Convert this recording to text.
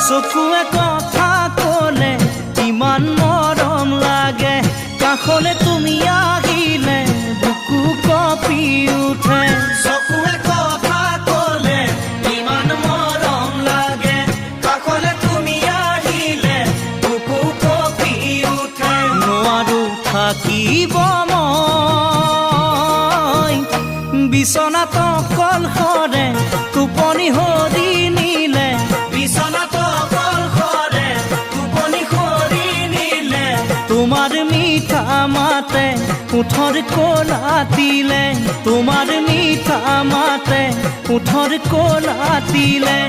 চকুৱে কথা ক'লে ইমান মৰম লাগে, কাষলে তুমি আহিলে বুকু কঁপি উঠে। চকুৱে কথা ক'লে ইমান মৰম লাগে, কাষলে তুমি আহিলে বুকু কঁপি উঠে। নোৱাৰো থাকিব মই বিচনাত অকলশৰে, টোপনি হৰি নিলে বিচনাত অকলশৰে, টোপনি হৰি নিলে তোমাৰ মিঠা মাতে ওঠৰ কলাতিলে, তোমাৰ মিঠা মাতে ওঠৰ কলাতিলে।